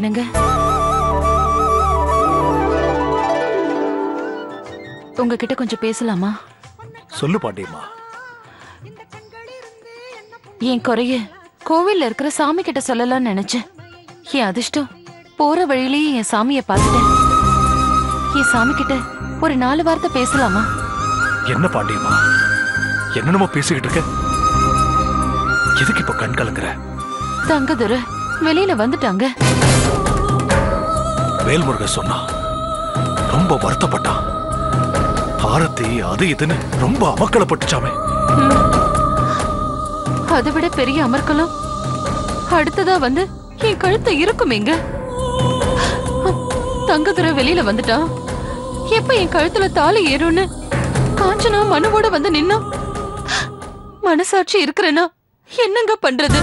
என்னங்க உங்ககிட்ட கொஞ்சம் பேசலாமா? சொல்லு பாண்டியம்மா. என் குறைய கோவில்ல இருக்கிற சாமி கிட்ட சொல்லலாம்னு நினைச்சேன். என் அதிர்ஷ்டம் போற வழியிலேயே என் சாமிய பார்த்துட்டேன். என் சாமி கிட்ட ஒரு 4 வார்த்தை பேசலாமா? என்ன பாண்டியம்மா என்னென்னமோ பேசிக்கிட்டு இருக்க? எதுக்கு இப்ப கண் கலங்குற? தங்கதுரை வெளியில வந்துட்டாங்க. வேல்முருக சொன்னா ரொம்ப வருத்தப்பட்டான். ஆரத்தி அது இதுன்னு ரொம்ப அமக்கலப்பட்டுச்சாமே. அதை விட பெரிய அமர்க்கலம் அடுத்ததா வந்து என் கழுத்தை இருக்குமேங்க. தங்கதுரை வெளியில வந்துட்டா எப்ப என் கழுத்துல தாலி ஏறும்னு காஞ்சனா மனுவோட வந்து நின்னா மனசாட்சி இருக்கிறேன்னா என்னங்க பண்றது?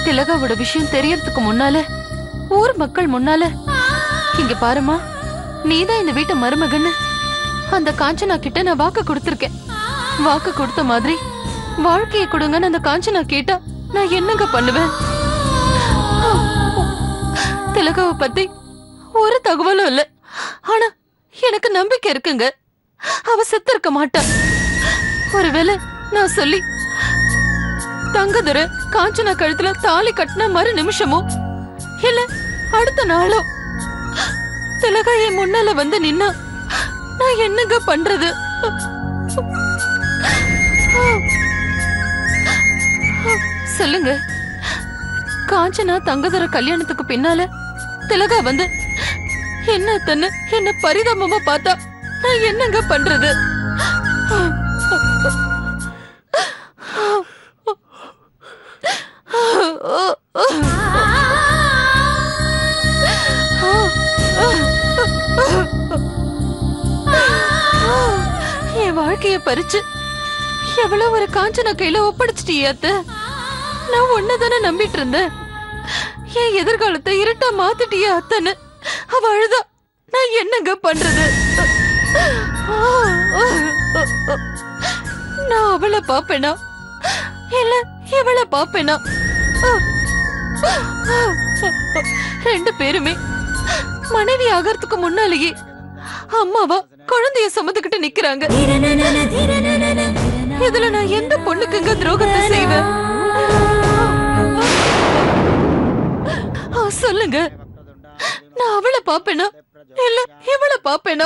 திலகாவோட விஷயம் தெரியறதுக்கு முன்னால ஊர் மக்கள் முன்னால இங்க பாருமா, நீதான் இந்த வீட்டு மருமகன்னு அந்த காஞ்சனா கிட்ட நான் வாக்கு கொடுத்திருக்கேன். வாக்கு கொடுத்த மாதிரி வாழ்க்கையை கொடுங்கன்னு அந்த காஞ்சனா கேட்டா நான் என்னங்க பண்ணுவேன்? திலகாவை பத்தி ஒரு தகவலும் இல்ல. ஆனா எனக்கு நம்பிக்கை இருக்குங்க, அவ செத்து இருக்க மாட்டா. ஒருவேளை நான் சொல்லி தங்கதுரை காஞ்சனா கழுத்துல தாலி கட்டின மறு நிமிஷமோ இல்ல அடுத்த நாளோ திலகா என் முன்னால வந்து நின்னா நான் என்னங்க பண்றது? சொல்லுங்க. காஞ்சனா தங்கதுரை கல்யாணத்துக்கு பின்னால திலகா வந்து என்ன தன்னு என்ன பரிதாபமா பார்த்தா நான் என்னங்க பண்றது? என் வாழ்க்கைய பறிச்சு எவ்வளவு ஒரு காஞ்சனா கையில ஒப்படைச்சிட்டியாத்த. நான் ஒன்னதானே நம்பிட்டு இருந்தேன். என் எதிர்காலத்தை இருட்டா மாத்திட்டியா அத்தன்னு அவ அழுதா நான் என்னங்க பண்றது? நான் அவளை பாப்பேனா இல்ல இவளை பாப்பேனா? 2 பேருமே மனைவி ஆகிறதுக்கு முன்னாலேயே அம்மாவா குழந்தைய சுமந்துக்கிட்டு நிக்கிறாங்க. இதுல நான் எந்த பொண்ணுக்குங்க துரோகத்தை செய்வேன்? சொல்லுங்க, நான் அவளை பாப்பேனா இல்ல இவளை பாப்பேனா?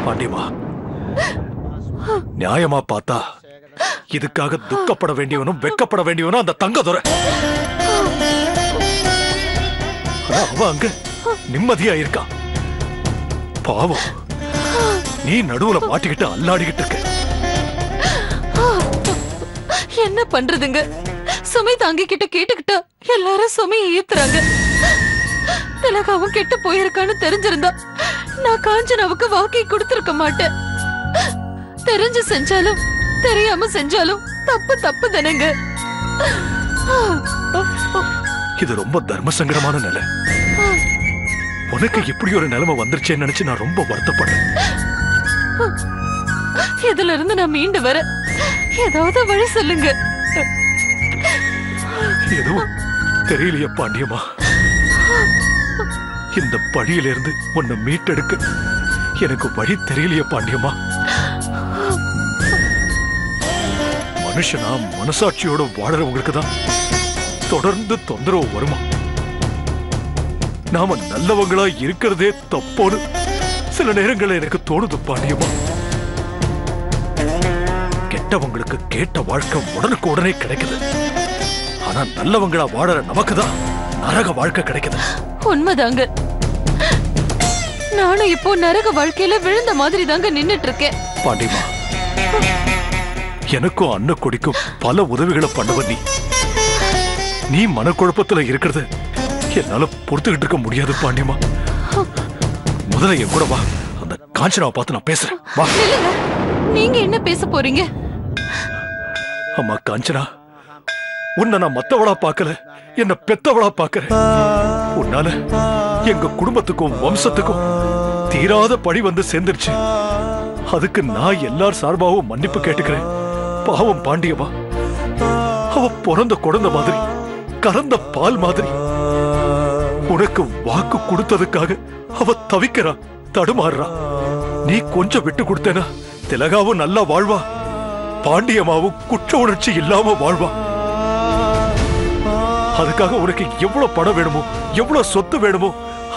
பாண்டியம்மா நியாயமா பார்த்தா இதுக்காக துக்கப்பட வேண்டியவனும் வெக்கப்பட வேண்டியவனும் அந்த தங்கதுரை. அவ அங்க நிம்மதியா இருக்கா. பாவம் நீ நடுவுல மாட்டிக்கிட்டு அல்லாடிக்கிட்டு இருக்க. என்ன பண்றதுங்க? சுமை தாங்கிக்கிட்ட கேட்டுக்கிட்டா எல்லாரும் சுமையை ஏத்துறாங்க. திலகாவும் கெட்டு போயிருக்கான்னு தெரிஞ்சிருந்தா நான் காஞ்சனாவுக்கு வாக்கை கொடுத்திருக்க மாட்டேன். தெரிஞ்சு செஞ்சாலும் தெரியாம செஞ்சாலும் தப்பு தப்பு தானேங்க. இது ரொம்ப தர்ம சங்கடமான நிலை. உனக்கு இப்படி ஒரு நிலைமை வந்துருச்சேன்னு நினைச்சு நான் ரொம்ப வருத்தப்படுறேன். இதுல இருந்து நான் மீண்டு வர ஏதாவது வழி சொல்லுங்க. எதுவும் தெரியலையே பாண்டியம்மா. இந்த பழியில இருந்து உன்னை மீட்டெடுக்க எனக்கு வழி தெரியலையே பாண்டியம்மா. மனுஷனா மனசாட்சியோட வாழறவங்களுக்கு தான் தொடர்ந்து தொந்தரவு வருமா? நாம நல்லவங்களா இருக்கிறதே தப்போன்னு சில நேரங்கள் எனக்கு தோணுது பாண்டியம்மா. கெட்டவங்களுக்கு கேட்ட வாழ்க்கை உடனுக்கு உடனே கிடைக்குது. ஆனா நல்லவங்களா வாழற நமக்குதான் நரக வாழ்க்கை கிடைக்குது. உண்மைதாங்க. நானும் இப்போ நரக வாழ்க்கையில விழுந்த மாதிரி தாங்க நின்னுட்டு இருக்கேன். பாண்டியம்மா எனக்கும் அன்னக்குடிக்கும் பல உதவிகளை பண்ணுவ நீ மனக்குழப்பத்துல இருக்கிறது என்னால பொறுத்துக்கிட்டு இருக்க முடியாது பாண்டியம்மா. முதல்ல என் கூட வா, அந்த காஞ்சனாவை பார்த்து நான் பேசுறேன். வா. நீங்க என்ன பேச போறீங்க? அம்மா காஞ்சனா, உன்னை நான் மத்தவளா பார்க்கல, என்ன பெத்தவளா பார்க்கிறேன். உன்னால எங்க குடும்பத்துக்கும் வம்சத்துக்கும் தீராத பழி வந்து சேர்ந்துருச்சு. அதுக்கு நான் எல்லார் சார்பாகவும் மன்னிப்பு கேட்டுக்கிறேன். பாவம் பாண்டியம்மா, அவ அவ பிறந்த குழந்தை மாதிரி, கறந்த பால் மாதிரி. உனக்கு வாக்கு கொடுத்ததுக்காக அவ தவிக்கிறா, தடுமாறுறா. நீ கொஞ்சம் விட்டு கொடுத்தேனா திலகாவும் நல்லா வாழ்வா, பாண்டியம்மாவும் குற்ற உணர்ச்சி இல்லாம வாழ்வா. அதுக்காக உனக்கு எவ்வளவு பணம் வேணுமோ, எவ்வளவு சொத்து வேணுமோ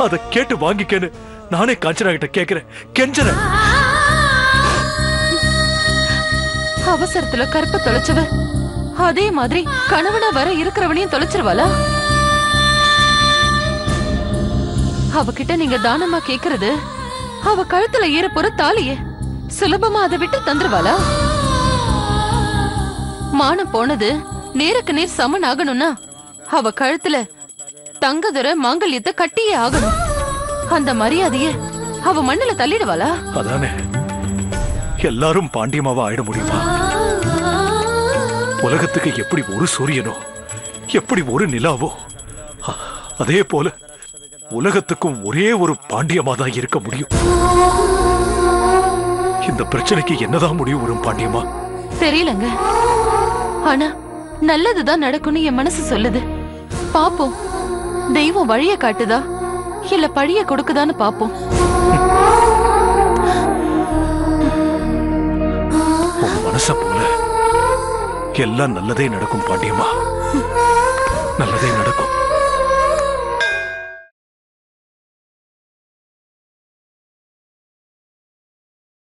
அதை கேட்டு வாங்கிக்கன்னு நானே காஞ்சனா கிட்ட கேக்குறேன், கெஞ்சறேன். அவசரத்துல கற்ப தொலைச்சவ அதே மாதிரி கணவனா வர இருக்கிறவனையும் தொலைச்சிருவாளா? அவகிட்ட நீங்க தானமா கேக்குறது அவ கழுத்துல ஏற போற தாலியே சுலபமா அதை விட்டு தந்துருவாளா? மானம் போனது நேருக்கு நேர் சமன் ஆகணும்னா அவ கழுத்துல தங்கதுர மாங்கல்யத்தை கட்டியே ஆகணும். அந்த மரியாதைய அவ மண்ணுல தள்ளிடுவாளா? அதானே, எல்லாரும் பாண்டியமாவா ஆயிட முடியுமா? உலகத்துக்கு எப்படி ஒரு சூரியனோ, எப்படி ஒரு நிலாவோ, அதே போல உலகத்துக்கும் ஒரே ஒரு பாண்டியமா தான் இருக்க முடியும். இந்த பிரச்சனைக்கு என்னதான் முடிவு வரும் பாண்டியமா? தெரியலங்க. ஆனா நல்லதுதான் நடக்கும்னு என் மனசு சொல்லுது. பாப்போம், தெய்வம் வழிய காட்டுதா இல்ல பழிய கொடுக்குதான்னு பாப்போம். உன் மனச போல எல்லாம் நல்லதே நடக்கும் பாண்டியம்மா, நல்லதே நடக்கும்.